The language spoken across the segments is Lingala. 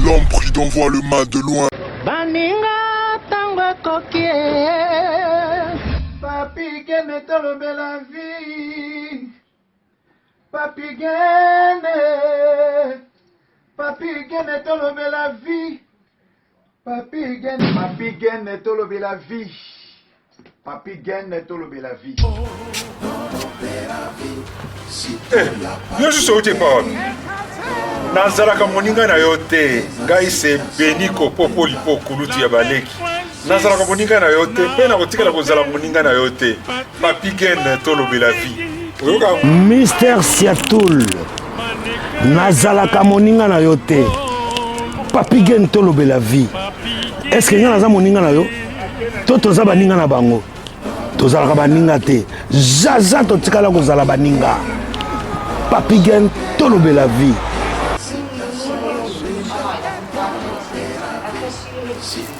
L'homme prudent voit le mal de loin. Baninga tango kokie. Papi gene tolobe la vie. Papi gene. Papi gene tolobe la vie. Papi gene tolobe la vie. Papi gene tolobe la vie. Yo suis sauté par Nazaraka moninga na yote ngai se beniko popo lipo kulutu ya baleki Nazaraka moninga na yote pe na kotika la kozala moninga na yote Papi Gen tolobe la vie Mister Siatoul Nazaraka moninga na yote Papi Gen tolobe la vie. Est-ce que naza moninga na yo to toza baninga na bango tozalaka baninga te jaza totikala kozala baninga Papi Gen tolobe la vie.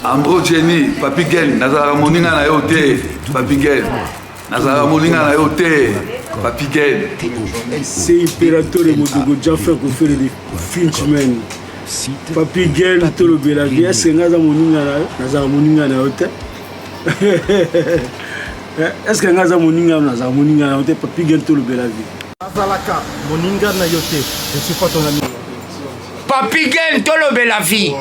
Ambro Jenny, Papi Gen, Nazara moninga na yote, Papi Gen. Nazara moninga na yote, Papi Gen. C'est impérateur de Modogo Jaffa qui fait des Finchman. Papi Gen, tolobe la vie. Est-ce que Nazara moninga na yote? Est-ce que Nazara moninga na yote? Papi Gen tolobe la vie. Nazalaka, moninga na yote. Je suis pas ton ami. Papi Gen tolobe la vie.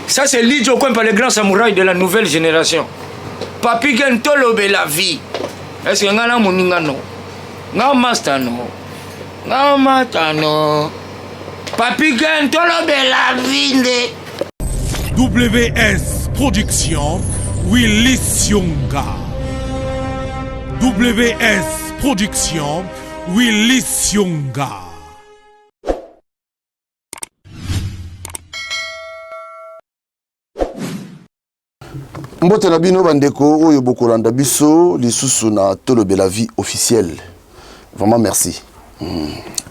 Ça c'est Lidjo Kwempa, le grand samouraï de la nouvelle génération. Papi Gen tolobe la vie. Est-ce que ngana moninga no? Nga master no. Nga mata no. Papi Gen tolobe la vie. WS Production, Willy Sionga. WS Production, Willy Sionga. Mbote na bino bandeko oyo bokolanda biso lisusu na tolobe la vie officielle. Vraiment merci.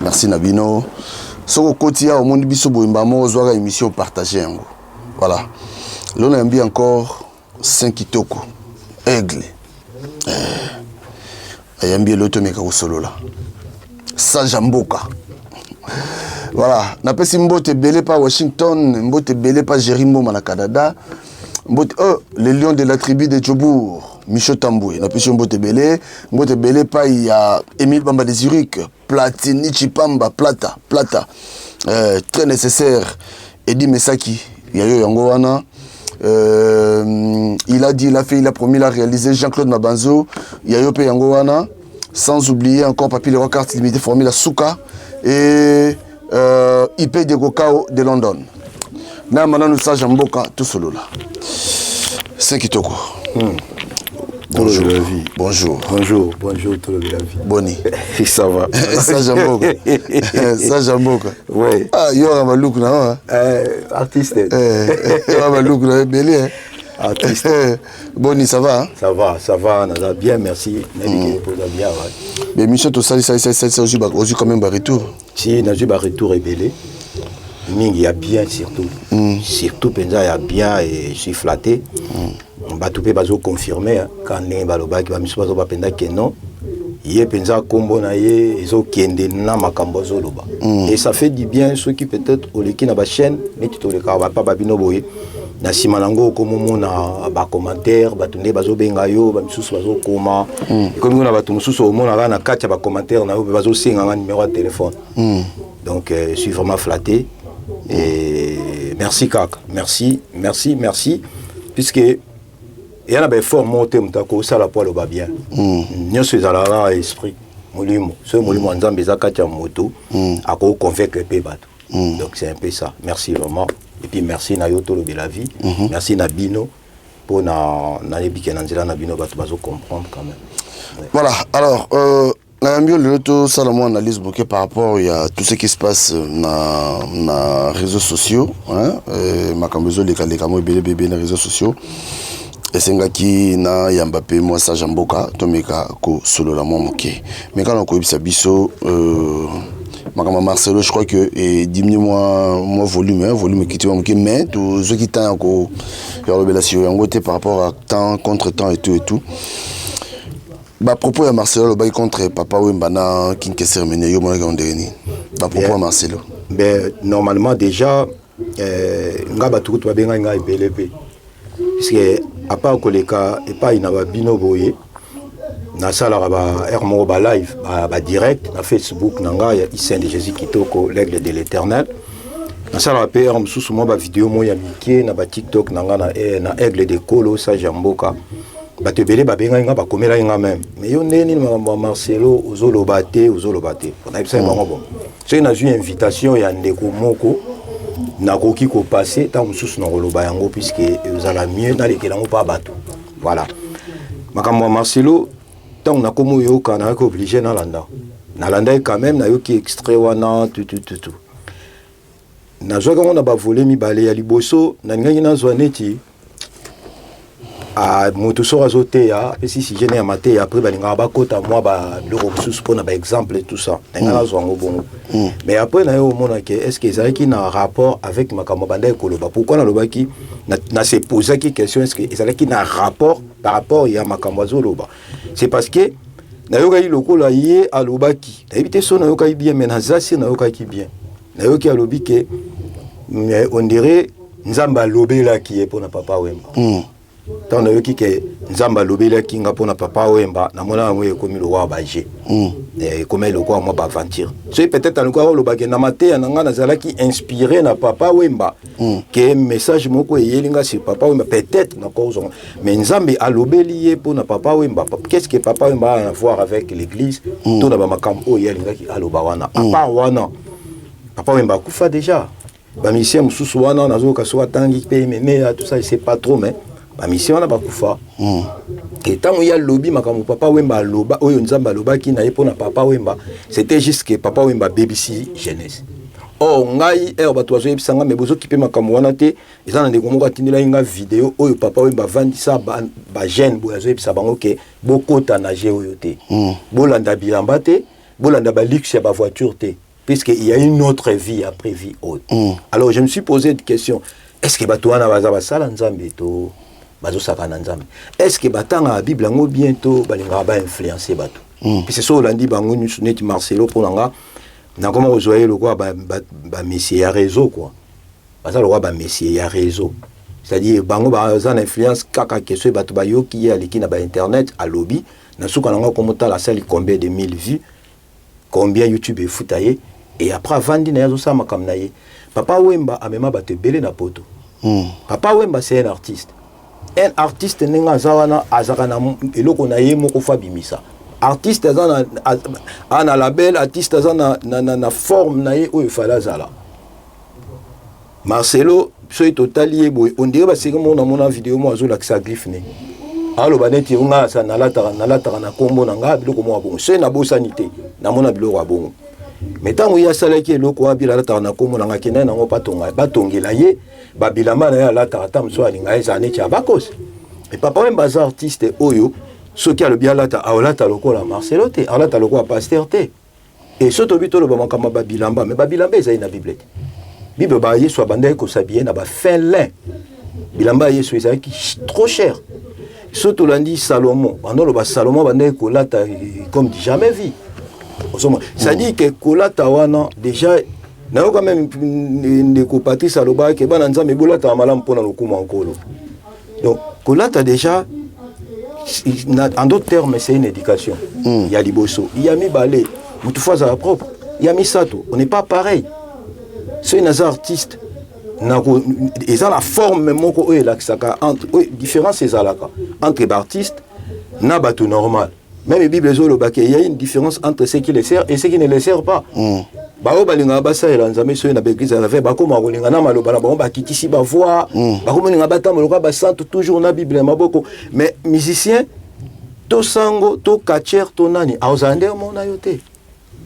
Merci na bino. Soko kotia au monde biso boimba mo zwaka émission partagée yango. Voilà. L'on a envie encore 5 kitoko. Aigle. Ayambi l'auto meka ko solo là. Sajamboka. Voilà, na pesi mbote belé pa Washington, mbote belé pa Jérimbo na Canada. Les lions de la tribu de Djobour, Micho Tamboué, na pesi mbote belé pa il y a Émile Bamba de Zurich, Platini Chipamba, Plata. Très nécessaire. Eddie Mesaki, Yayo Yango wana. Il a promis, il a réalisé Jean-Claude Mabanzo, Yayo Pe Yango wana. Sans oublier encore Papi le carte limitée formule Souka et IP de Gokao de London. Na maintenant nous ça Jamboka tout solo là. C'est Kitoko. Bonjour la vie. Bonjour tout le la vie. Boni. Ça va. Ça Jamboka. Ça Jamboka. Ouais. Ah yo Ramalouk là. Artiste. Ramalouk là belé. Artiste. Boni, ça va hein? Ça va, on a bien, merci. Mais Michel, tout ça, c'est aussi quand même un retour. Si, on a eu un retour ébélé. Il y a bien surtout. Surtout, il y a bien et je suis flatté. On va tout confirmer quand on est baloba qui va me souhaiter que non. Il y a penza combo na ye ezo kende na makambo zoloba. Et ça fait du bien ceux qui peut-être au leki na ba chaîne mais tu to le ka ba pa babino boye. Na simalango komo na ba commentaire batunde bazo benga yo ba misusu bazo koma comme na batu misusu au mona na katia ba commentaire na bazo singa nga numéro de téléphone. Donc je suis vraiment flatté et merci kaka. Merci puisque il y a des formes montées mtako ça la poil ba bien. Nyo se zalala esprit molimo ce molimo nzambe za katia moto ako convaincre pe bato. Donc c'est un peu ça. Merci vraiment. Et puis merci na yoto de la vie. Merci na bino pour na lebike na nzela na bino bato bazo comprendre quand même. Ouais. Voilà. Alors na mbio le yoto Salomon analyse beaucoup par rapport à tout ce qui se passe na réseaux sociaux hein makambezo les kamo bébé na réseaux sociaux. Et c'est ngaki na Yambape moi ça Jamboka tomeka ko solo la momoke. Mais quand on ko biso Makama Marcelo, je crois que diminue moi volume qui tu mais tout ce qui t'a encore la révélation par rapport à temps contre temps et tout. Bah propos à Marcelo le bail contre papa Wembana qui cérémonie yo mona ngondeni. pourquoi Marcelo? Ben, normalement, déjà, nga batuku tu babenga nga ebelepe. Parce que, à part que les cas, et pas il bino boye, na sala ba hermo ba live, ba direct, na Facebook, nanga, il Saint de Jésus Kitoko, l'aigle de l'éternel. Na sala pe hermo sous moi ba vidéo mo ya Mickey, na ba TikTok, nanga na aigle de Kolo, sa Jamboka. Ba te belé ba benga nga ba komela nga même. Mais yo neni ma Marcelo, ozolobate. On a ça bon. C'est une invitation ya ndeko moko. Nakoki ko passer tant mususu na koloba yango puisque ezala mieux na lekelango pa bato. Voilà. Makambo Marcelo tant na komo yoka na ko obligé na landa. Na landa quand même na yoki extrait wana tout. Na zoka on a ba volé mi balé ya liboso na ngangi na zwaneti a moto sora zote ya si gêné amaté après balinga ba kota moi ba loko mususu pona ba exemple et tout ça. Ngana zwango bongo. Mais après na yo mona que est-ce que ça qui na rapport avec makambo banda ekoloba pourquoi na lobaki na se poser qui question est-ce que ça qui na rapport par rapport ya makambo zoloba c'est parce que na yo kai lokola yé alobaki na éviter so na yo kai bien mais na zasi na yo kai bien na yo ki alobi que on dirait nzamba lobela qui est pour na papa wemba tant na yo ki que nzamba lobela ki nga pour na papa wemba na mona ngwe komi lo wa baje comme le quoi moi ba aventure c'est peut-être en quoi le bagé na maté na nga na zala qui inspiré na papa wemba que message moko yelinga sur papa wemba peut-être na cause mais nzambe alobeli pour na papa wemba qu'est-ce que papa wemba a à voir avec l'église tout na ba makambo yelinga ki aloba wana papa wana papa wemba kufa déjà ba mission mususu wana nazo ka so atangi pe mais tout ça c'est pas trop mais ba mission na ba kufa et tant il y a lobby makambo papa wemba loba oyo nzamba loba ki na yepona papa wemba c'était juste que papa wemba BBC jeunesse ngai bato bazo yebisanga me bozo kipe makambo wana te eza na ndeko moko atindela inga vidéo oyo papa wemba vandisa ba jeune boyo azo yebisa bango ke bokota na je oyo te bolanda bilamba te bolanda ba luxe ya ba voiture te puisqu'il y a une autre vie après vie autre. Alors je me suis posé une question, est-ce que bato wana baza basala nzambe to bazo sakana nzambe? Est-ce que batanga la Bible ngo bientôt balinga ba influencer bato? Puis c'est ça olandi bango nyusu neti Marcelo ponanga na comment ozoye le quoi ba messie ya réseau quoi. Baza le quoi ba messie ya réseau. C'est-à-dire bango baza influence kaka keso bato bayoki ya liki na ba internet à lobby na suka nanga komota la salle combien de 1000 vues combien YouTube est foutaillé et après vandi na yazo sama comme naye papa wemba amema bato belé na poto papa wemba c'est un artiste nenga zawana azakana eloko na ye moko fabimisa artiste ana label artiste na forme na ye oyo fala zala Marcelo so totali boy on dirait ba sega mona vidéo mo azo lakisa griffe ne alo baneti nga sa nalataka na kombo na nga biloko mo abongo c'est na bosanité na mona biloko abongo mais tango ya salaki eloko abila lataka na kombo na nga kenda na ngo patonga batongela ye babilamba na ya lataka tam so alinga ezane tia bakos et papa même bazar artiste oyo so ki alo bien lata awlata lokola Marcelo te awlata lokola pasteur te et soto bitolo ba makamba babilamba mais babilamba ezai na bibliothèque bible ba yeso abanda ko sabie na ba fin lin bilamba yeso ezai ki trop cher surtout lundi Salomon pendant le Salomon bande kolata comme jamais vu ça dit que kolata wana déjà na quand même de ko Patrice aloba ke bana nzambe bolata malamu pona lokuma nkolo donc kolata déjà en d'autres termes c'est une éducation il y a liboso il y a mi balé mutufa za propre il y a mi sato on n'est pas pareil c'est un artiste ils ont la forme moko oyo lakisaka entre différence ezalaka entre artistes na bato normal même la Bible ezolobaka il y a une différence entre ceux qui les servent et ceux qui ne les servent pas bao balinga basalela nzambe soyo na l'église avec bakoma kolinga na maloba na bango bakitisi ba voix bakomolinga batamoloka basante toujours na Bible maboko mais musicien to sango to catcher to nani aozande mona yote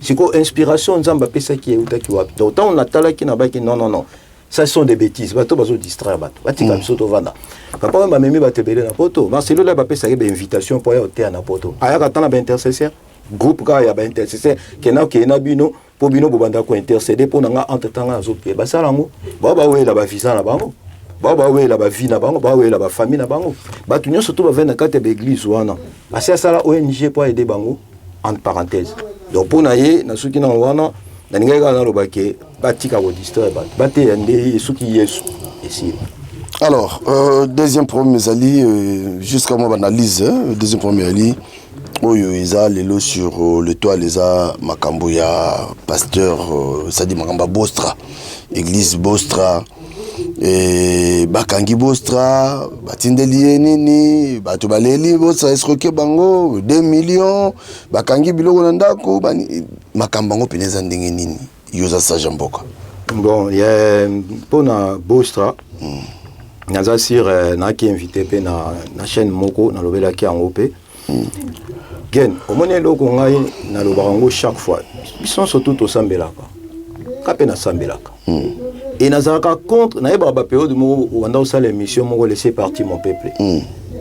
siko inspiration nzamba pesa ki utaki wapi donc on atala ki na baki non ça sont des bêtises bato bazo distraire bato batika bisoto vanda papa mama memi batebele na poto Marcelo la bapesa ke invitation pour ya hotel na poto ayaka tana ba intercesseur groupe ka ya ba intercesseur kena bino po bino bobanda ko intercéder pour nga entre tanga azope basalango baba wela ba visa na bango baba wela ba vie na bango baba wela ba famille na bango bato nyonso to ba vena kate ba église wana basi sala ONG pour aider bango entre parenthèses donc pour na ye na suki na wana Alors, deuxième problème, jusqu'à mon analyse, deuxième problème, oyo eza lelo sur le toit les a Makamboya pasteur ça dit Makamba Bostra église Bostra et bakangi Bostra batindeli nini batu baleli Bostra esroke bango 2 millions bakangi biloko na ndako makambango peneza ndenge nini yoza sa jamboka. Bon pona Bostra naza sur na ki invité pe na chaîne moko na lobela ki en OP. Gen, au moins loko ngai na lobarango chaque fois. Ils sont surtout au sambelaka. Kapena sambelaka. Et nazaka contre na eba ba période mo wanda osala émission mo laisser partir mon peuple.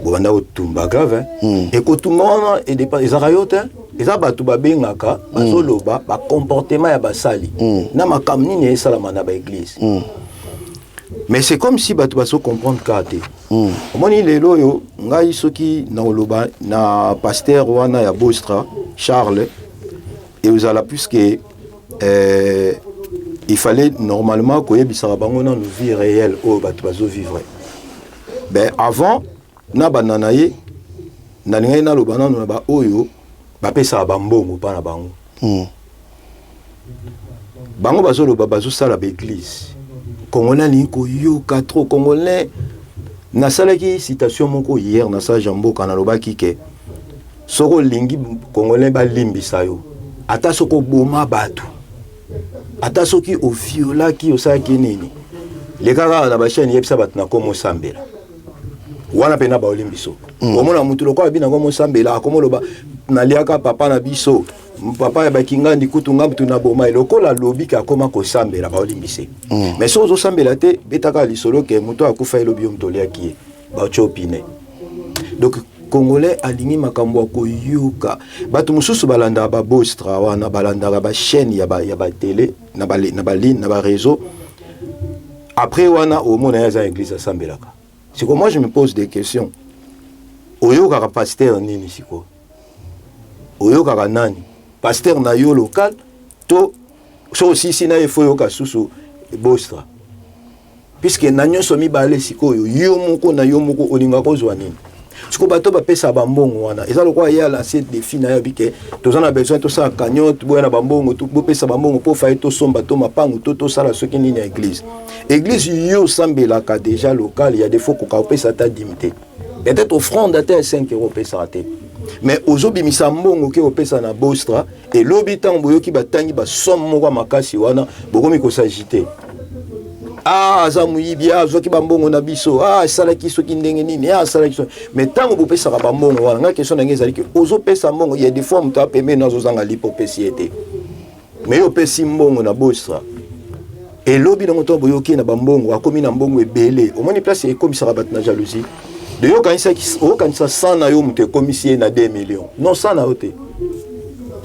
Bo wanda otumba grave et ko tumona et des arayote eza batu ba bengaka bazoloba ba comportement ya basali. Na makamni ne salama na ba église. Mais c'est comme si batu baso comprendre kate. Omoni lelo yo ngai soki na oloba na pasteur wana ya Bostra Charles et vous allez plus que il fallait normalement que yebisara bango na vie réelle o batu baso vivre. Ben avant na banana ye na ngai na loba na ba oyo ba pesa ba mbongo pa na bango. Bango baso loba baso sala ba église. Congolais liko yoka trop congolais na salaki citation moko hier na sa jambo kana lobaki ke soko lingi congolais ba limbisa yo ata soko boma batu ata soki o viola ki osaki nini le kaka na ba chaîne yebisa batu na komo sambela wana pena ba olimbiso omona mutu lokwa bina komo sambela akomoloba na liaka papa na biso papa ya bakinga ndikutu ngamtu na boma lokola lobika akoma ko sambela ba olimbise mais so zo sambela te betaka lisolo ke mutu akufa elobi omtoli aki ba chopine. Donc congolais alingi makambo ko yuka batu mususu balanda ba Bostra wana balanda ba chaîne ya ba télé na ba ligne na ba réseau après wana au mona ya église sambelaka. C'est que moi je me pose des questions. Oyoka pasteur nini siko oyoka nani pasteur na yo local to so aussi sina efo yoka susu Bostra puisque na nyonso mibale sikoyo yo moko na yo moko olinga kozwa nini siko bato bapesa bambongo wana eza lokwa ya lancer défi na yo bike tozana besoin to sa cagnotte boya na bambongo to bopesa bambongo po fa to somba to mapangu to sala soki nini ya église yo sambelaka déjà local il y a des fois ko ka pesa ta dimité peut-être offrande à 5 € pesa raté. Mais aujourd'hui misa mbongo ke opesa na Bostra et lobitan boyoki batangi ba somme moko makasi wana bokomi ko s'agiter. Ah azamuyibi azoki bambongo na biso salaki soki ndenge nini salaki so mais tango bopesa ba mbongo wana nga question ndenge ezali ke ozo pesa mbongo il y a des fois muta peme na zozanga lipopesiete. Mais opesi mbongo na Bostra et lobi na moto boyoki na bambongo akomi na mbongo ebele omoni place e komisara bat na jalousie. De yo kanisa kanisa 100 na yo mute commissaire na 2 millions. Non 100 na yote.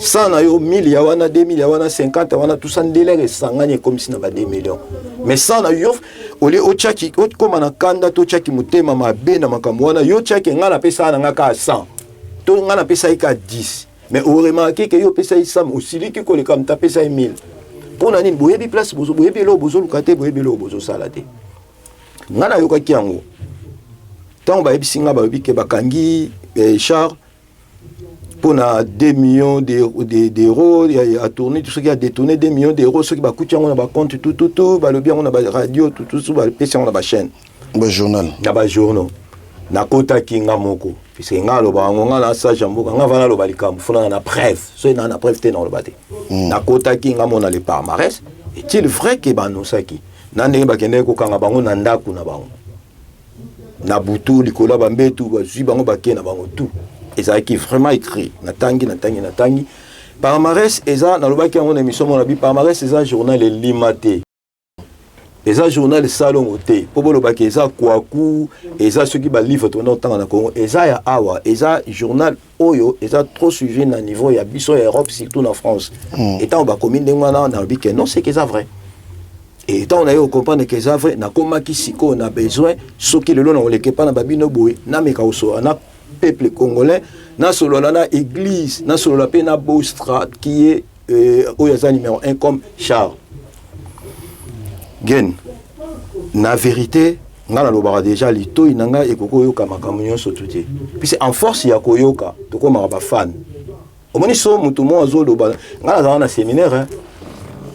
100 na yo 1000 ya wana 2000 ya wana 50 wana tout ça ndélé sanganye commissaire na 2 millions. Mais 100 na yo ole ochaki koma na kanda to chaki mutema mabe na makambo wana yo chaki ngana pesa na ngaka 100. To ngana pesa ika 10. Mais au remarquer que yo pesa isam osiliki ko le kam ta pesa 1000. Pona nini boyebi place bozo boyebi lo bozo lukate boyebi lo bozo salate. Ngana yo kaki yango. Tant ba ebisinga ba bike bakangi char pour 2 millions d'euros a tourné tout ce qui a détourné 2 millions d'euros ce qui ba kutia on ba compte tout ba lobi on ba radio tout ba pesa on ba chaîne ba journal na kota kinga moko puisque ngalo ba ngonga na sa jambo nga vana lo balikam funa na preuve so na preuve te na lo bate na kota kinga mona le palmarès est-il vrai que ba nosaki na ndenge ba kende ko kanga bango na ndaku na bango na butu likola bambetu bazui bango bakena bango tout eza qui vraiment écrit na tangi palmarès eza na lobaki yango na émission mon abi palmarès eza journal limité eza journal salon oté po bolobaki eza kwaku eza ceux qui ba livre to na tanga na Congo eza ya awa eza journal oyo eza trop suivi na niveau ya biso ya Europe surtout na France étant ba commune ngwana na lobiki non c'est que ça vrai. Et tant on a eu comprendre que ça vrai na koma kisiko on a besoin ce qui le long on leke pas na babino boy na meka oso na peuple congolais na solo na église na solo la pe na Bostra qui est Oyaza numéro 1 comme Charles. Gen, na vérité, ngala lobara déjà lito inanga ekoko yoka makamunyo sotuti. Puis en force ya koyoka, to ko maraba fan. Omoni so mutu mo azo loba ngala za na séminaire hein.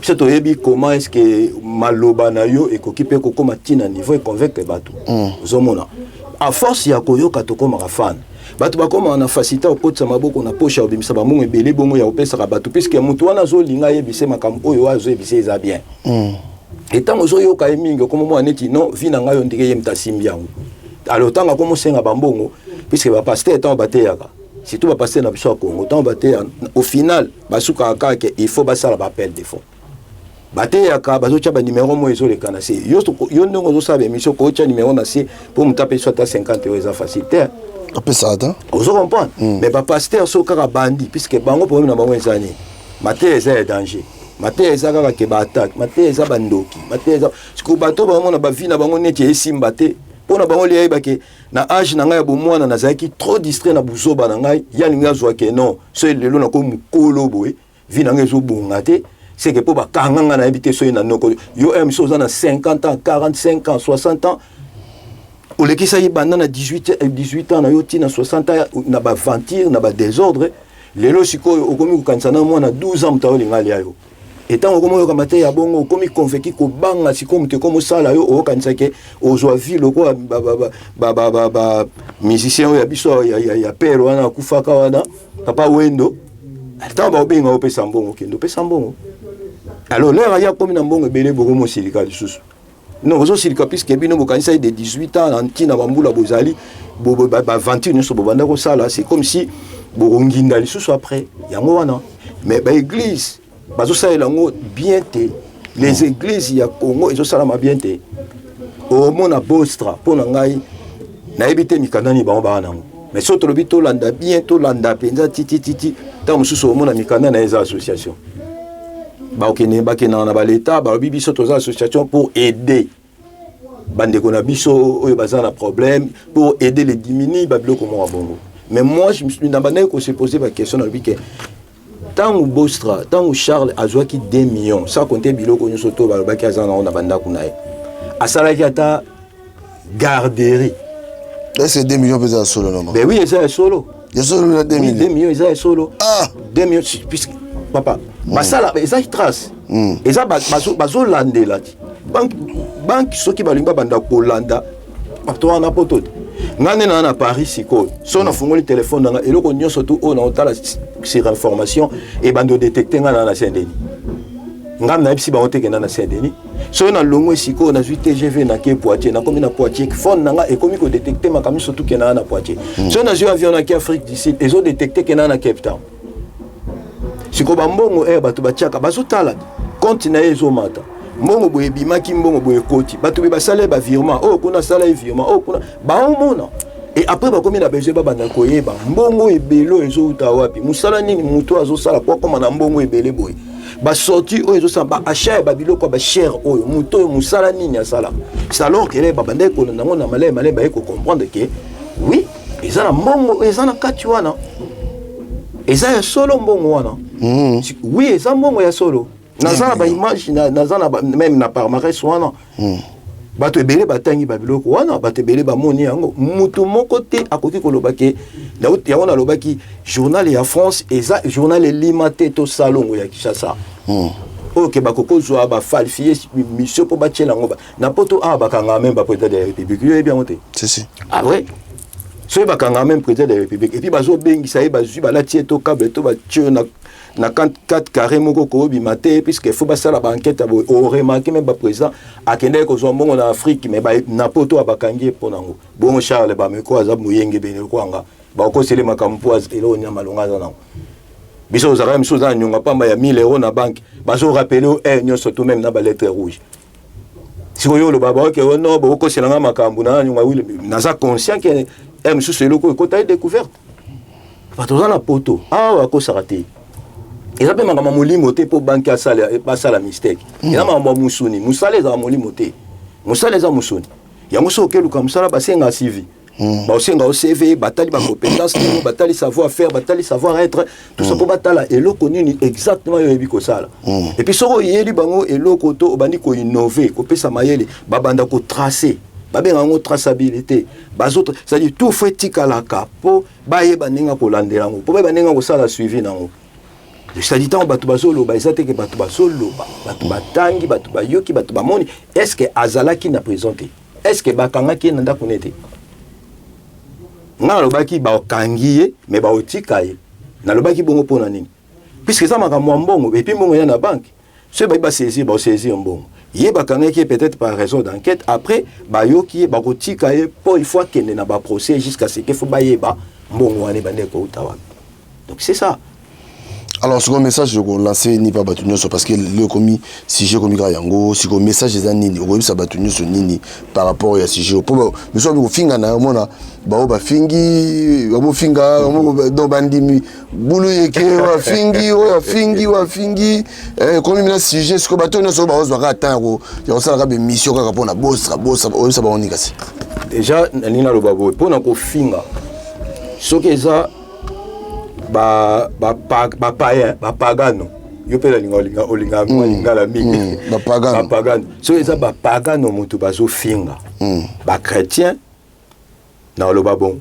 Puis to yebi comment est-ce que maloba na yo ekoki pe koko matina niveau et convaincre bato. Zomona. En force ya koyoka to ko maraba fan. Bato bakoma na facilité okotsa maboko na poche obimisa ba mungu ebele bongo ya opesa bato puisque mutu wana zo linga yebise makambo oyo azo yebise eza bien. Et tant que yo ka mingi comme moi neti non vina ngayo ndike yemta simbiango. Alors tant que senga bambongo puisque ba pasteur tant bateyaka. Surtout ba pasteur na biso Congo tant bateya au final basuka kaka il faut basala ba appel de fonds. Bateyaka bazo cha ba numéro mo ezo le kanase. Yo ndongo zo sabe mission ko cha numéro na si pour me taper soit à 50 € za facilité. Après ça attends. Vous comprenez? Mais ba pasteur so kaka bandi puisque bango problème na bango ezani. Maté eza danger. Maté eza kaka ke ba attaque, maté eza bandoki, maté eza siko bato bango na ba vie na bango neti esimba te. Pona bango lié ba ke na âge na ngai bo mwana na zaki trop distrait na buzoba na ngai, ya linga zwa ke non, so lelo na ko mukolo boye, vie na ngai zo bonga te, c'est que po ba kanganga na habité so na noko. Yo em so na 50 ans, 45 ans, 60 ans. Ou les qui ça y bandana 18 ans na yo tina 60 ans na ba ventir na ba désordre. Lelo siko okomi kukansana mwana 12 ans mtaoli ngali ayo. Et tant que vous avez un bon comme convaincu que banga si comme tu comme ça là au kansake aux ville quoi musicien ya biso ya père wana kufaka wana papa wendo tant ba benga au pesa mbongo kendo pesa mbongo alors là ya comme na mbongo belé beaucoup mo silika lisusu non ozo silika puisque bino bokanisa de 18 ans antina bambula bozali ba 21 so bobanda ko sala c'est comme si boronginda lisusu après yango wana mais ba église bazo ça elango bien te les églises ya Congo ezo salama bien te au mona bostra pona ngai na ebite mikandani ba bana mais soto lobi to landa bien to landa penza titi ta mususu au mona mikanda na eza association ba okene ba kena na ba l'état ba bibi soto za association pour aider bande kona biso oyo bazana problème pour aider les diminuer ba biloko mo bongo mais moi je me suis d'abandonner ko se poser la question na bique tant ou Bostra, tant ou Charles a joué qui 2 millions, ça comptait biloko nous soto balobaki azana on a banda kunae. Asalaki ata garderie. Là c'est 2 millions peut-être solo non. Ben oui, ça est solo. Il solo 2 millions. 2 millions ça est solo. Ah, 2 millions puisque papa, basala ça trace. Et ça bazo landé là. Banque ceux qui balinga banda Kolanda. Partout en apoto. Ngane na Paris siko. So na fungoli téléphone na eloko nyonso tout on otala sur information et bando détecter ngana na Saint-Denis. Ngam na bisi ba oteke na Saint-Denis. So na longo siko na TGV na ke Poitiers na komi na Poitiers phone na e komi ko détecter makami surtout ke na Poitiers. So na avion na Afrique du Sud ezo détecter ke na Cape Town. Siko ba mbongo bato ba tiaka bazo tala compte na ezo mata. Mbongo boye bimaki mbongo boye koti bato be basale ba virement kuna sala virement kuna ba omona et après ba komi na besoin ba banda koyeba mbongo ebelo ezo uta wapi musala nini mutu azo sala kwa koma na mbongo ebele boye ba sorti o ezo samba achat ba biloko ba cher oyo mutu musala nini asala c'est alors que les ba banda ko na ngona malé ba eko comprendre que oui ezana mbongo ezana kati wana ezana solo mbongo wana oui ezana mbongo ya solo nazana ba image nazana même na palmarès wana bato ebele batangi ba biloko wana bato ebele ba moni yango mutu moko te akoki koloba ke ya wana lobaki journal ya France eza journal limité to salongo ya Kinshasa OK bakoko zo ba falsifier mission pour ba tchela ngoba na poto bakanga même ba président de la République yo bien monté si ah ouais so bakanga même président de la République et puis bazo bengi ça ba zu ba la tieto câble to ba tchio na 4 carrés moko ko bimate puisque faut basala ba enquête au remarquer même ba président akende ko zo mbongo na Afrique mais ba na poto abakangi ponango bon Charles ba meko azab muyenge bene kwanga ba ko sele makampo elo nya malonga za biso za même chose nyonga pamba ya 1000 € na banque bazo rappeler nyonso tout même na ba lettre rouge si yo lo baba ke no ba ko sele nga makambo na nyonga wile na za conscient que monsieur selo ko ta découverte patoza na poto ko sarate. Et ça peut m'amener molimo te pour banque à la mistake. Et là m'amener musuni, musale za molimo te, musale za musuni. Ya muso okelu comme ça là basé nga civi. baosenga au CV batali ba compétence batali savoir faire batali savoir être tout ça pour batala eloko nini exactement yo yebi ko sala et puis soko yeli bango eloko to obandi ko innover ko pesa mayele babanda ko tracer babenga ngo traçabilité bazautre c'est-à-dire tout fait tikalaka po baye baninga ko landela ngo po baninga ko sala suivi nango c'est-à-dire tant batu bazolo ba ezate ke batu bazolo batu batangi batu bayoki batu bamoni est-ce que azalaki na présenté est-ce que bakanga ki nanda kunete nga lobaki ba okangiye mais ba otikaye na lobaki bongo pona nini puisque ça maka mbongo et puis mbongo ya na banque ce ba saisir mbongo ye bakanga ki peut-être par raison d'enquête après ba yoki ba otikaye po il faut kende na ba procès jusqu'à ce que faut ba yeba mbongo wane bande ko utawa donc c'est ça. Alors, ce message que lancé ni pas battu parce que le commis si j'ai commis yango si le message est nini au ça battu nini par rapport à si j'ai pour mais soit au finga na mona ba fingi ba finga do bandimi bulu yeke wa fingi comme na si j'ai ce que battu no so ba ozwa attendre ya ça la mission ka pona bossa o ça ba onika si déjà nina lo babo pona ko finga so que ça pagano yo pela olinga la mingi pagano so eza pagano mutu bazo finga ba chrétien na lo babon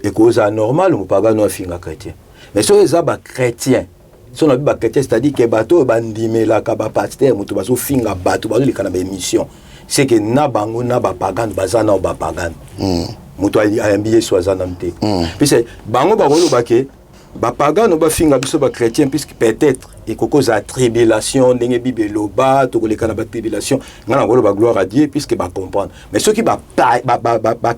et cause normal mu pagano finga chrétien mais so eza ba chrétien so na ba chrétien c'est-à-dire que bato bandimela ka ba pasteur mutu bazo finga bato bazo likana ba émission c'est que na bango na ba pagano bazana ba pagano mutu ayambiye swazana mte puis c'est bango bagolo bake ba pagano ba finga biso ba chrétien puisque peut-être et cause à tribulation ndenge bibelo ba to koleka na ba tribulation ngana ngolo ba gloire à Dieu puisque ba comprendre mais ceux qui ba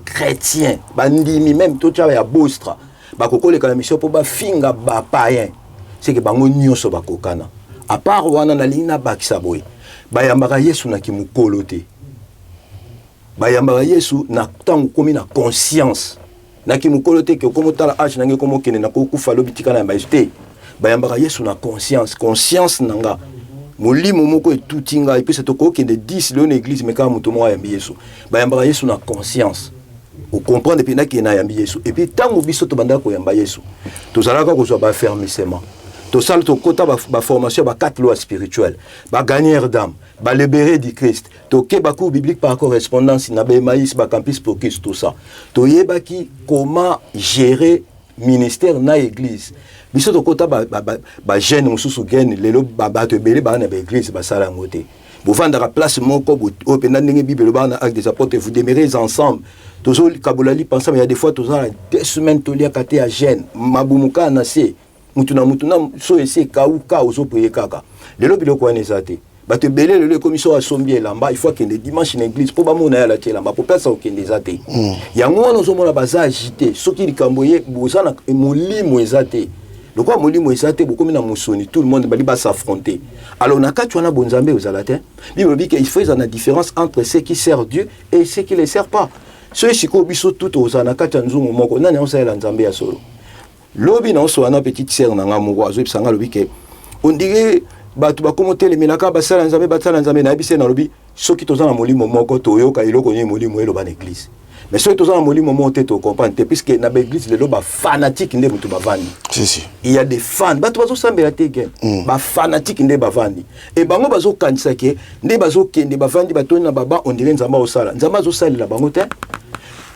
chrétien ba ndimi même to tcha ya bostra ba kokoleka na mission pour ba finga ba païen c'est que bango nyonso ba kokana à part wana na lina ba kisaboy ba yambaka Yesu na kimukolo te ba yambaka Yesu na tango komi na conscience na kimukolo te ke komo tala age nange komo kene na kokufa lobitika na majesté bayambaka Yesu na conscience nanga molimo moko etutinga et puis c'est toko kende 10 le l'église mais quand muto mo ayambi Yesu bayambaka Yesu na conscience o comprendre pe na ke na yambi Yesu et puis tango biso to banda ko yamba Yesu to zalaka ko zo ba fermissement to sal to kota ba formation ba 4 lois spirituelles ba gagneur d'âme ba libérer du Christ to ke ba cours biblique par correspondance na ba maïs ba campus focus tout ça to yebaki comment gérer ministère na église biso to kota ba jeune mususu gen lelo ba to belé ba na ba église ba sala ngote bo vanda place moko o pena ndenge bible ba na acte des apôtres vous demeurez ensemble tozo kabolali pensa mais il y a des fois tozo 2 semaines to lia kate à jeune mabumuka na se mutuna so ese ka ozo prier kaka lelo biloko wana ezate bato belé le commission a sombier lamba il faut que le dimanche en église pour ba mona ya la tela ba pour personne qui les ezate yango wana ozo mona baza agité soki likamboye bozana molimo ezate le quoi molimo ezate beaucoup na musoni tout le monde bali ba s'affronter alors na kati wana bonzambe ozalate bible dit qu'il faut une différence entre ceux qui servent Dieu et ceux qui les servent pas ceux siko biso tout ozana kati nzungu moko nani osala nzambe ya solo lobi na oso wana petite sœur na nga moko azo bisanga lobi ke on dirait batu bakomotele melaka basala nzambe batala nzambe na bise na lobi soki tozana molimo moko toyoka iloko ni molimo elo ba église mais soki tozana molimo monte to comprendre puisque na ba église le ba fanatique nde mutu bavandi si il y a des fans batu bazo sambela teke ba fanatique nde bavandi et bango bazo kanisa ke nde bazo kende bavandi batoni na baba on dirait nzamba osala nzamba zo salela bango te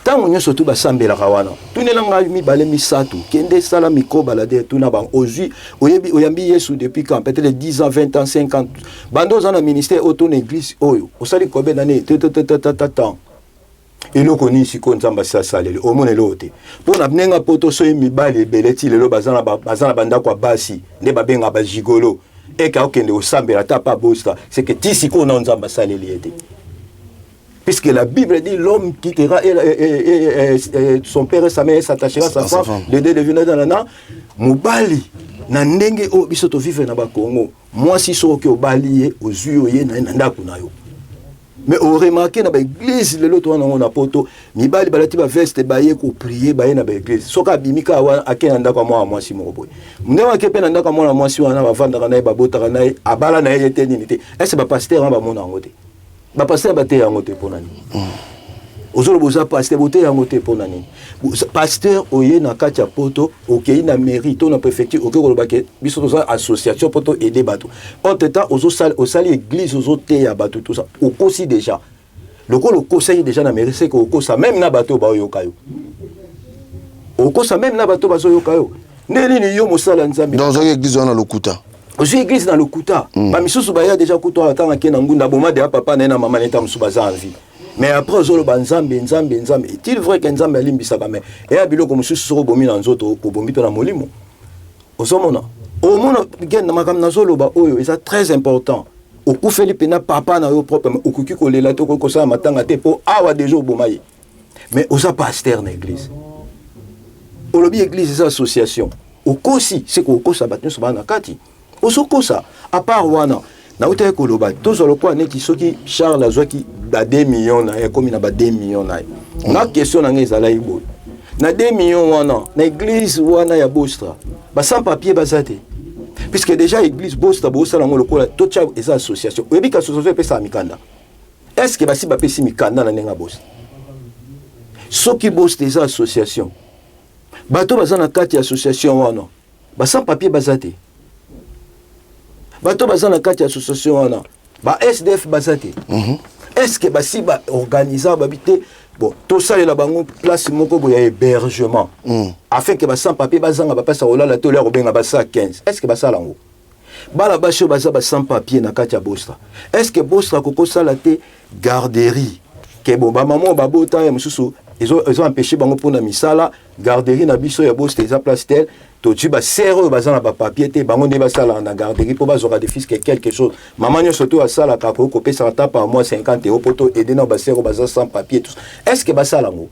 tango nyonso tu basambela kawana tunelanga mibale misatu kende sala miko balade tuna ba ozui oyambi Yesu depuis quand peut-être 10 ans 20 ans 50 bando za na ministère auto na église oyo osali kobe na ne tata eloko ni siko nzamba sa salele omonelo te pona benga poto so mibale beleti lelo bazana banda kwa basi nde babenga ba jigolo eka okende osambela ta pa bosta c'est que ti siko na nzamba salele ete puisque la Bible dit l'homme quittera son père et sa mère s'attachera à sa femme, les deux deviendront dans l'an. Mubali, na ndenge o biso to vivre na ba Congo. Moi si so ke obali aux yeux ye na ndako na yo. Mais on remarqué na ba église le loto na on a poto, mibali balati ba veste ba ye ko prier ba ye na ba église. Soka bimika wa akena ndako moi si mo boy. Mnewa ke pe na ndako moi si wana ba vanda na ba bota na abala na ye te ni te. Est-ce ba pasteur ba mona ngote. Ba pasteur ba te yango te ponani ozolo boza pasteur bote yango te pona nini pasteur oye na kati ya poto okei na mairie to na préfecture okei koloba ke biso toza association poto aider bato entre temps osali église ozote ya bato tout ça okosi déjà lokolo conseil déjà na mairie c'est que okosa même na bato bayoka yo okosa même na bato bazoyoka yo nini yo mosala nzambe dans une église on a le kuta aussi église dans le kuta ba misusu ba ya déjà kuta atanga ke na ngunda boma de papa na maman neta musubaza en vie mais après ozolo banzambe nzambe est-il vrai que nzambe alimbisaka mais et ya biloko mususu soko bomi na nzoto obombi to na molimo osomona omona gen na makam na zolo ba oyo c'est très important okufeli pena papa na yo propre okuki kolela to ko sa matanga te po awa déjà obomaye mais oza pasteur na église olobi église c'est association okosi c'est ko okosa batno so bana kati osokosa à part wana na uta koloba tozolo kwa neti soki Charles azwaki ba 2 millions na ekomi na ba 2 millions na na question na ngeza la ibo na 2 millions wana na église wana ya Bostra ba sans papier bazate puisque déjà église Bostra bosala ngolo kola to cha eza association oyebika association pesa mikanda est-ce que basi ba pesi mikanda na nenga Bostra soki Bostra eza association bato bazana kati association wana ba sans papier bazate bato bazana kati association wana ba SDF bazate est-ce que basi ba organiser babité bon tout ça la bango place moko boya hébergement afin que ba sans papier bazanga ba pesa olala to leur benga ba 15 est-ce que ba sala ngo bala basho baza ba sans papier na kati ya Bostra est-ce que Bostra koko sala te garderie ke bon ba maman ba bota ya mususu ils ont empêché bango pour na misala garderie na biso ya Bostra eza place tel to tu ba sero bazana ba papier te bango ne ba sala na garderie pour bazora des fils quelque chose maman nyo surtout a sala ka ko pesa ta par mois 50 € pour to aider na ba sero bazana sans papier tout est-ce que ba sala ngo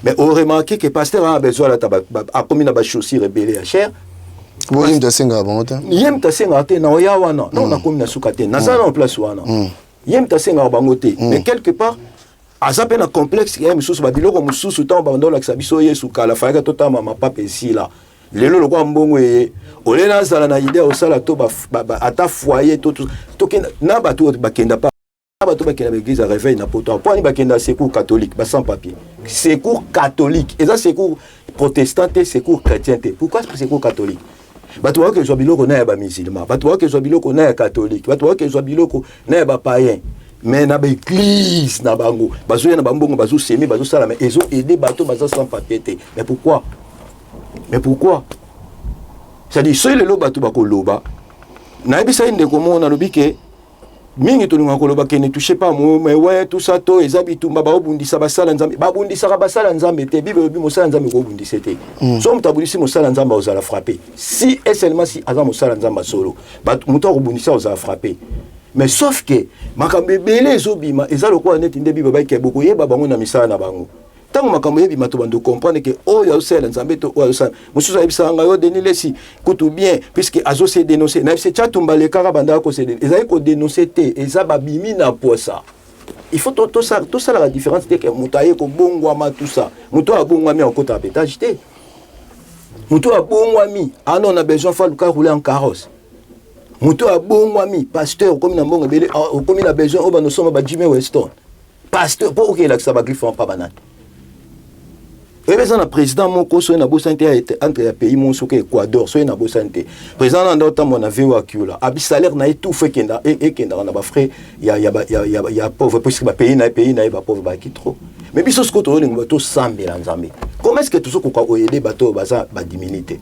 mais on remarque que pasteur a besoin a commis na ba chaussure rebelle à cher bon yim ta senga bango yim ta senga te na oya wana non na commis na sukate na sala en place wana yim ta senga bango te mais quelque part azape na complexe ya misusu ba biloko mususu tant bandola ka biso yesu kala faika tota mama papa ici là lelo lokwa mbongo ye olena zala na idée osala to ata foyer to na bato bakenda pa bato bakenda l'église à réveil na poto point bakenda secours catholique ba sans papier secours catholique et ça secours protestant et secours chrétien pourquoi secours catholique bato wa ke zo biloko na ba musulman bato wa ke zo biloko na catholique bato wa ke zo biloko na ba païen mais na ba église na bango bazo na bambongo bazo semi bazo sala mais ils ont aidé bato bazo sans papier mais pourquoi c'est-à-dire soy lelo bato bakoloba na ebisa inde komona lobike mingi tolinga koloba ke ne touchez pas moi mais ouais tout ça to ezabitumba ba obundisa basala nzambe babundisa basala nzambe te bible obi mosala nzambe ko bundisa te so mutabulisi mosala nzambe ozala frapper si et seulement si azam mosala nzambe solo bato muto ko bundisa ozala frapper mais sauf que makambe belé ezobima ezalo ko net inde bible ba ke boko yeba bango na misala na bango tango makambo yebi mato bando comprendre que oh ya osela nzambe to o osala mususu ayibisanga yo denilesi kutu bien puisque azo se dénoncer na se chatumba le kaka banda ko se ezali ko dénoncer te eza babimi na posa il faut tout ça la différence c'est que mutaye ko bongwama tout ça muto abongwami en côté abetage te muto abongwami non a besoin fa luka rouler en carrosse muto abongwami pasteur comme na mbongo belé comme na besoin o bano soma ba Jimmy Weston pasteur pour que l'accès ba griffon pas banane. Et bien, le président Moko, soit na Bosante entre les pays mon soke Équateur, soit na Bosante. Président Andota mon avait wakula. Abi salaire na tout fait kenda et kenda na ba frère ya pauvre parce que ba pays na ba pauvre ba ki trop. Mais biso ce que to lingo to 100 000 nzambe. Comment est-ce que tout ce qu'on ko aider bato baza ba diminuer?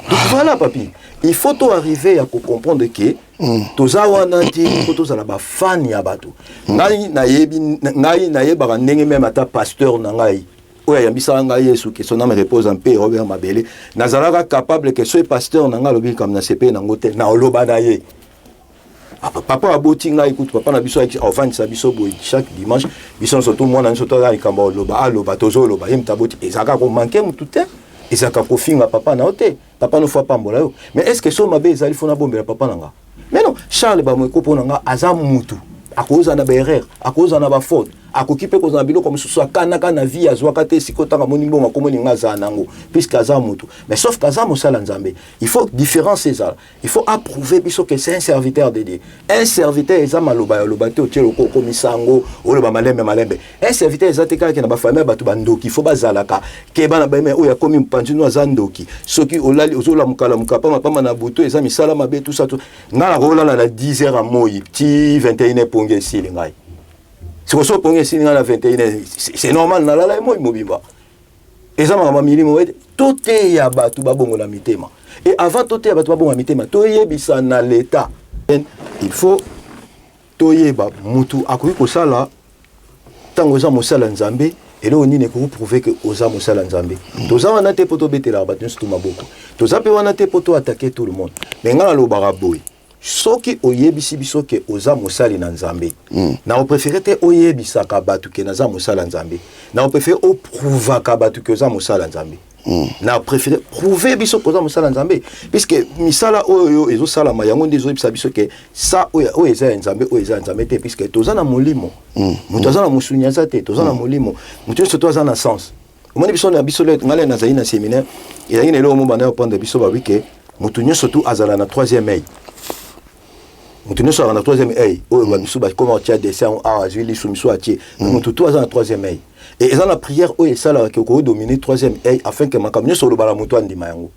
Donc voilà papi, il faut tout arriver à comprendre que toza wana ti toza na ba fan ya bato ngai na yeba ndenge même ata pasteur na ngai oya yambisa ngai Yesu que son âme repose en paix Robert Mabele nazalaka capable que ce pasteur na ngai lobi comme na CP na ngote na oloba na ye papa aboti ngai écoute papa na biso avant sa biso boy chaque dimanche biso surtout moi na soto la ikamba oloba tozo loba yem taboti ezaka ko manquer mutu te ezaka ko finga papa na ote papa no fois pambola yo mais est-ce que so mabe ezali fona bombe papa na nga. Mais non, Charles ba mweko pona nga aza mutu. À cause na ba erreur, à cause na ba faute, akoki pe kozana biloko mosusu akanaka na vie azwaka te siko tanga moni bongo akomoni nga aza nango puisque aza mutu mais sauf kaza mosala nzambe il faut différencier ça il faut approuver biso que c'est un serviteur de Dieu un serviteur eza maloba ya loba te otielo ko misango oloba malembe un serviteur eza te kaka na ba famille batu bandoki il faut bazalaka ke bana ba o ya komi mpanjino aza ndoki soki olali ozola mukala mukapa pama na buto eza misala mabe tout ça tout ngala ko olala na 10h à moyi ti 21h ponge sili ngai si ko ponge sili ngala 21h c'est normal na lala moyi mobimba eza mama milimo tout ya batu babongo na mitema et avant tout ya batu babongo na mitema to yebisa na l'état il faut toyeba mutu akoki kosala tango eza mosala nzambe elo nini ko prouver que oza mosala nzambe toza wana te poto betela bato nsutu maboko toza pe wana te poto attaquer tout le monde mais ngala lobaka boy soki oyebisi biso ke oza mosali na nzambe na opréféré te oyebisa ka bato ke naza mosala nzambe na opréféré oprouva ka bato ke oza mosala nzambe na préféré prouver biso koza mosala nzambe puisque misala oyo ezo sala mayango ndezo bisa biso ke sa oyo eza nzambe oyo eza nzambe te puisque toza na molimo mutu aza na musunya za te toza na molimo mutu surtout aza na sens omoni biso na biso le ngale na zaina na séminaire il y a une élo mo bana prendre biso ba wike mutu surtout azala na 3e œil mutu nyonso na 3e œil oyo ba biso ba comment tia dessin ah je li soumiso atie mutu tout aza na 3e œil et ils ont la prière où ils savent que vous dominer 3e œil afin que ma camion sur le balamuto andi mayango.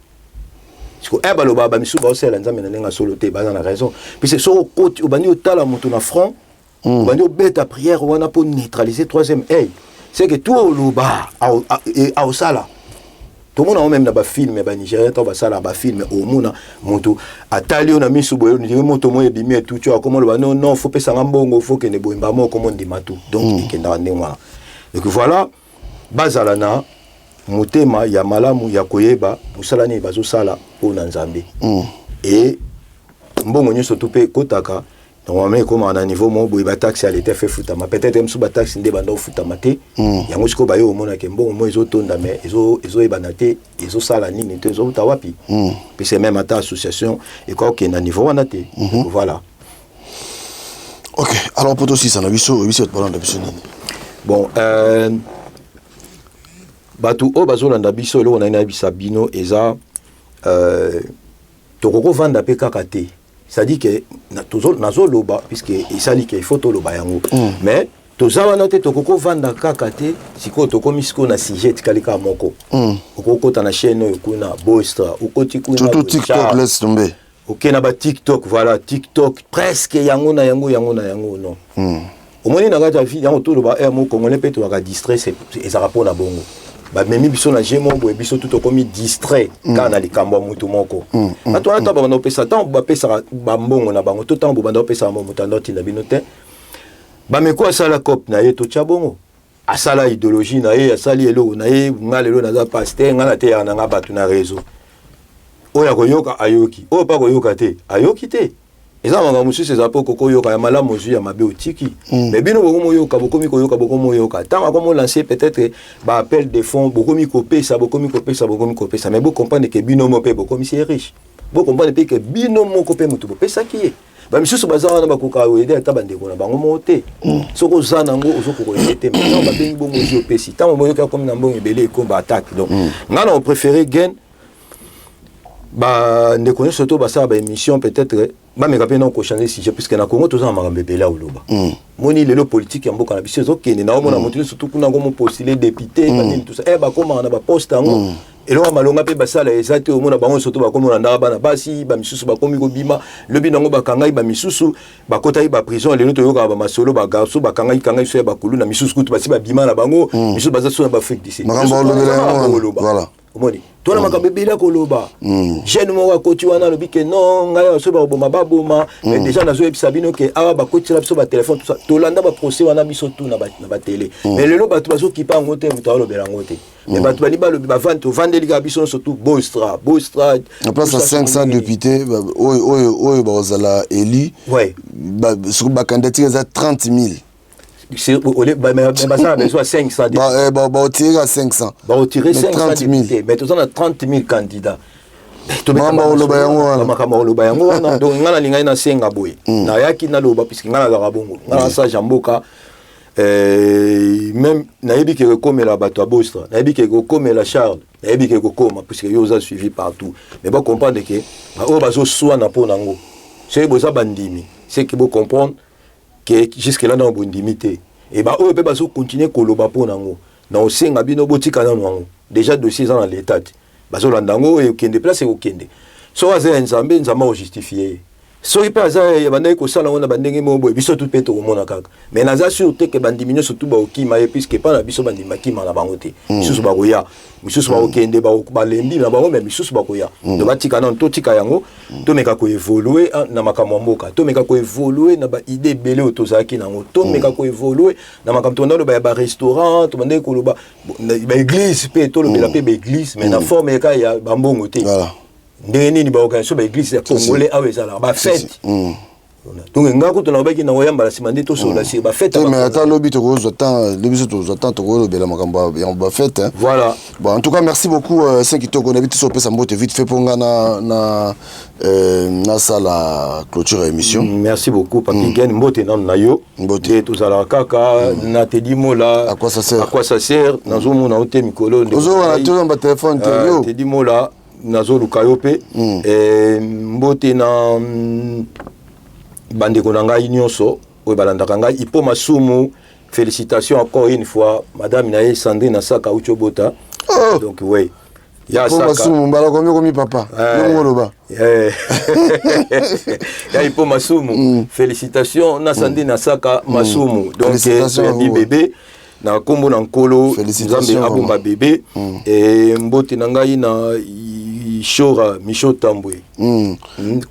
Parce que eba lo baba misu ba osela nzambe na nenga solo te baza na raison. Puis c'est sur côté au bani otala mutu na front, au bani obeta prière wana pour neutraliser 3e œil. C'est que tout le bas a osala. Tout le monde a même na ba film ba Nigeria to ba sala ba film au mona mutu atali ona misu boyo ni moto moye bimi tout tu comment le non faut pas sanga mbongo faut que ne boimba mo comme on dit matu. Donc ikenda ndengwa. Donc voilà, bazalana, mutema ya malamu ya koyeba, musalani bazo sala po na nzambe. Et mbongo nyoso tupe kotaka, normalement comme on a niveau mo boyeba taxe à l'état fait futama. Peut-être même sous ba taxe ndé bando futama te. Yango siko bayo mona ke mbongo mo ezo tonda mais ezo ebanate, ezo sala nini te ezo tawapi. Puis c'est même ata association et quoi que na niveau wana te. Voilà. OK, alors pour aussi ça na biso parlant de biso nini. Bon, batu o bazolanda biso elo na bisa bino eza tokoko vanda pe kaka te. C'est-à-dire que nazo loba puisque isali ke faut to loba yango. Mais toza wana te tokoko vanda kaka te siko toko misiko na sujet kalika moko. Okoko ta na chaîne kuna Boystra, okoti kuna TikTok laisse tomber. OK na ba TikTok, voilà, TikTok presque yango na yango non. Au moins na gata vie yango to loba mo congolais pe to ga distrait c'est ça rapport na bongo. Ba memi biso na jemo bo biso tout comme distrait kana likambo mutu moko. Na to ata ba no pesa tant ba pesa ba mbongo na bango to tant bo bando pesa mo mutandoti na binote. Ba meko asala cop na ye to chabongo. Asala idéologie na ye asali elo na ye ngalelo na za pasteur ngala te ya na batu na réseau. Oya koyoka ayoki. O pa koyoka te. Ayoki te. Eza manga musu seza po koko yoka ya malamu zu ya mabe otiki. Mais bino bokomo yoka bokomi koyoka bokomo yoka. Tant comme on lancer peut-être ba appel de fonds bokomi kopesa mais vous comprenez que bino mo pe bokomi c'est riche. Vous comprenez que bino mo kopé mutu pesa ki. Ba misusu bazana ba koka oyede ata bandeko na bango mote. Soko zana ngo ozoko ko yete mais non ba bengi bongo zo pesi. Tant mo yoka comme na mbongo ebele ko ba attaque. Donc ngana on préférer gain ba ne connaît surtout ba ça ba émission peut-être ba me rappeler non ko changer sujet puisque na Congo tous en marambe bela oloba moni lelo politique ya mboka na biso ezokende na omona motu surtout kuna ngo mo postuler député ba tout ça ba koma na ba poste ngo elo malonga pe basala ezate omona bango surtout ba koma na bana basi ba misusu ba komi ko bima lobi nango ba kangai ba misusu ba kota ba prison lelo to yoka ba masolo ba garso ba kangai so ba kulu na misusu kutu basi ba bima na bango misusu baza so na ba fake d'ici voilà omoni tona makambe bila koloba jeune mo wa koti wana lobi ke non ngaya so ba boma baboma mais déjà nazo ebisa bino ke awa ba koti la biso ba téléphone tout ça to landa ba procès wana biso tout na ba télé mais lelo ba to bazo kipa ngote mutalo belango te mais ba to bali ba lobi ba vendre liga biso surtout Boystra en place à 500 députés oyo ba ozala élu ba sur ba candidature za 30 000. C'est mais ça a besoin 500 bah on tire à 500 bah on tire 500 députés mais tous on a 30 000 candidats mama oloba yango wana donc ngana linga ina senga boy na yaki na loba puisque ngana la bongo ngana sa jamboka même nayebi ke komela bato abostra nayebi ke komela Charles nayebi ke koma puisque yo za suivi partout mais ba comprendre que o bazo soana po nango c'est boza bandimi c'est que vous comprendre que jusque là dans bondimité et ba o pe bazo continuer koloba po nango na osenga bino botika na nango déjà dossier dans l'état bazo landango e kende place e kende so aza nzambe o justifier so il pas ça ya banda ko sala on bandenge mo boy biso tout peto mona kaka mais naza sûr te que bandimino surtout ba okima et puisque pas na biso bandima kima na bango te biso ba koya biso ba okende ba lembi na bango mais biso ba koya to batika na to tika yango to meka ko évoluer na makambo mboka to meka ko évoluer na ba idée belé otozaki nango to meka ko évoluer na makambo to ba restaurant to bande ko ba église pe to lo bela pe église mais na forme ka ya bambongo te voilà ndeni ni ba organisation ba église ya congolais awezala ba fête donc ngako to na ba ki na oyamba la simande to so la si ba fête mais attends lobi to ko zotan lobi to zotan to ko bela makambo ya ba fête voilà bon en tout cas merci beaucoup 5 kitoko na bitu so pesa mbote vite fait ponga na sala clôture émission merci beaucoup papi gen mbote na yo mbote to zala kaka na te di mola à quoi ça sert na zo mona ote mikolo ozo wana to ba téléphone te yo te di mola nazo lukayope mbote na bandeko na ngai nyonso oyo balandaka ngai ipo masumu félicitations encore une fois madame naye Sandrine Nasaka Uchobota donc ouais ya saka masumu mbala komi papa ngoloba ya ipo masumu félicitations na Sandrine Nasaka masumu donc ni bébé na kombo na nkolo nzambe abomba bébé mbote na ngai na Shora Micho Tambwe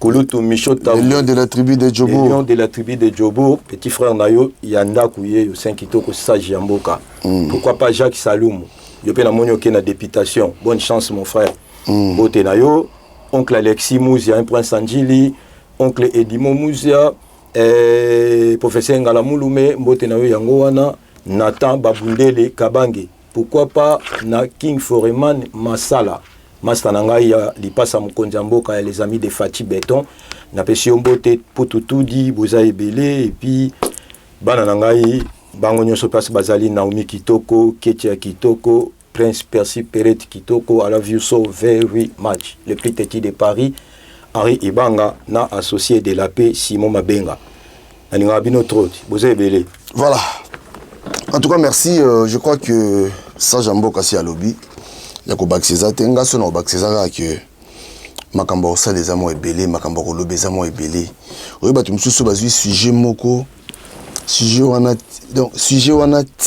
Kulutu Micho Tambwe le lion de la tribu de Djobo le lion de la tribu de Djobo petit frère nayo yanda kuye yo 5 kitoko sage yamboka pourquoi pas Jacques Saloum yo pe na monyo ke na députation bonne chance mon frère bote nayo oncle Alexis Mouzia un prince Anjili oncle Edimo Mouzia professeur Ngala Mulume bote nayo yango wana Nathan Babundele Kabange pourquoi pas na King Foreman Masala Master Nangai ya lipasa mukonza mboka ya les amis de Fati Béton na pesi mbote potutudi boza ebele et puis bana nangai bango nyonso place bazali Naomi Kitoko Ketia Kitoko Prince Percy Peret Kitoko I love you so very much le plus petit de Paris Henri Ibanga na associé de la paix Simon Mabenga aninga bino trot boza ebele voilà en tout cas merci je crois que ça jambo kasi à lobby yako bakseza tenga so na bakseza que makambo ça les amo ebele makambo ko lobeza mo ebele oyo batu mususu bazui sujet moko sujet wana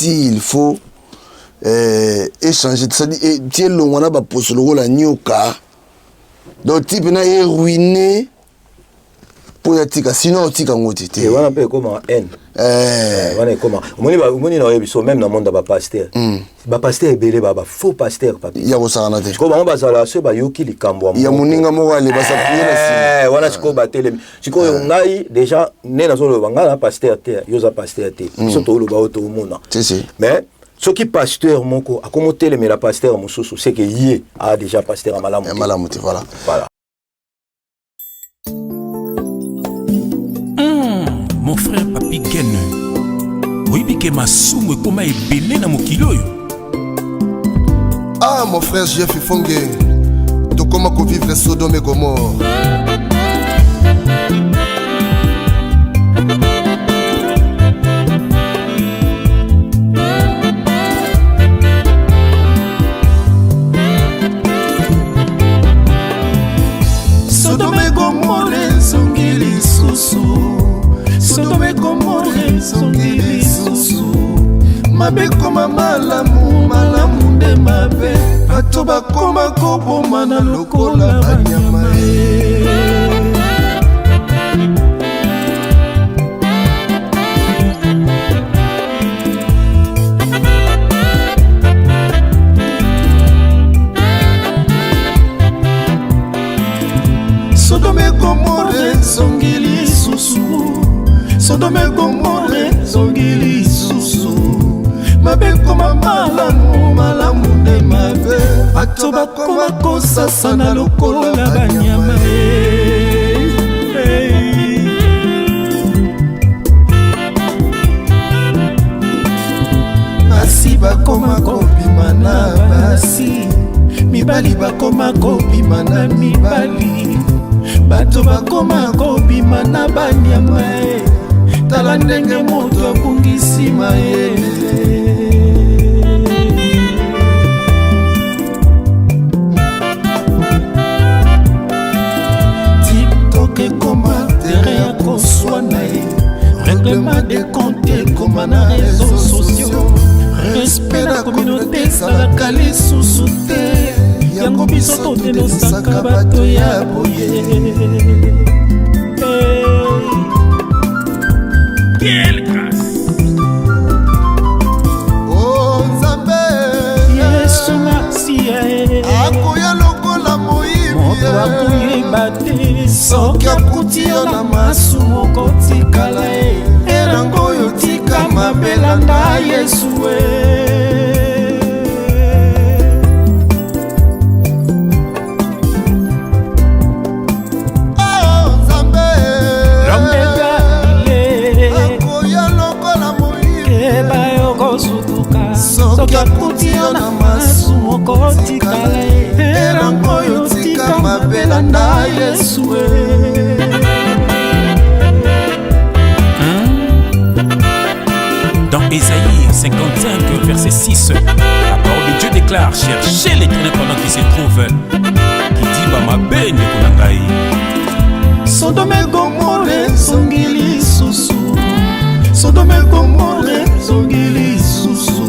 il faut échanger ça dit tiel lo wana ba posolo la nyoka donc type na est ruiné pour yatika sinon tika ngoti te wana pe comme en wana comment omoni na yebiso même na monde ba pasteur ba pasteur ebele ba faux pasteur papi ya bosana te ko ba bazala se ba yoki likambo ya muninga mo wale basa prier na wana siko ba tele siko ngai déjà ne na solo banga na pasteur te yoza pasteur te surtout lo ba auto mona si mais ce qui pasteur moko akomo tele mais la pasteur mususu c'est que yé a déjà pasteur amalamu te voilà mon frère Papi Gen oyibike masumu ekoma ebele na mokili oyo ah mon frère Jeff Fongue tokoma ko vivre Sodome et Gomorrhe Sodome et Gomorrhe zongili susu Sodome Gomorrhe zongili susu mabe koma malamu nde mabe bato bakoma koboma na lokola banyama Sodome Gomorrhe zongili susu Sodome Gomorrhe zongili susu mabe koma malamu nde mabe bato bakoma kosasa na lokola banyama bakoma kobima na mibali, bato bakoma kobima na banyama. Tala ndenge moto abungisi mayele. Ekoma tere ya koswana ye, règlement de compte ekoma na réseaux sociaux, respect na communauté ezalaka lisusu te, yango biso totenosaka bato ya boye. Quelle grâce! Oh Nzambe, Yesu Masia akoya lokola moyibi, moto akuyeba te. Soki akuti yo na masumu kotikala ye, erango oyo tika mabelanda Yesu Oh Nzambe, Lomega ile akoya lokola moyibi, keba yo kosutuka. Soki akuti yo na masumu kotikala ye, erango oyo tika mabelanda Yesu Dans Ésaïe 55, verset 6, la parole de Dieu déclare: cherchez l'Éternel pendant qu'il se trouve, qui dit ma benne konangai. Sodome Gomorre zongili susu, Sodome Gomorre zongili susu,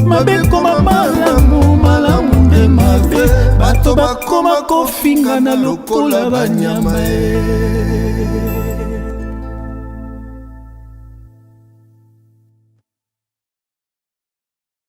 mabe koma malamu, malamu nde mabe, bato bakoma kofinga na lokola banyama.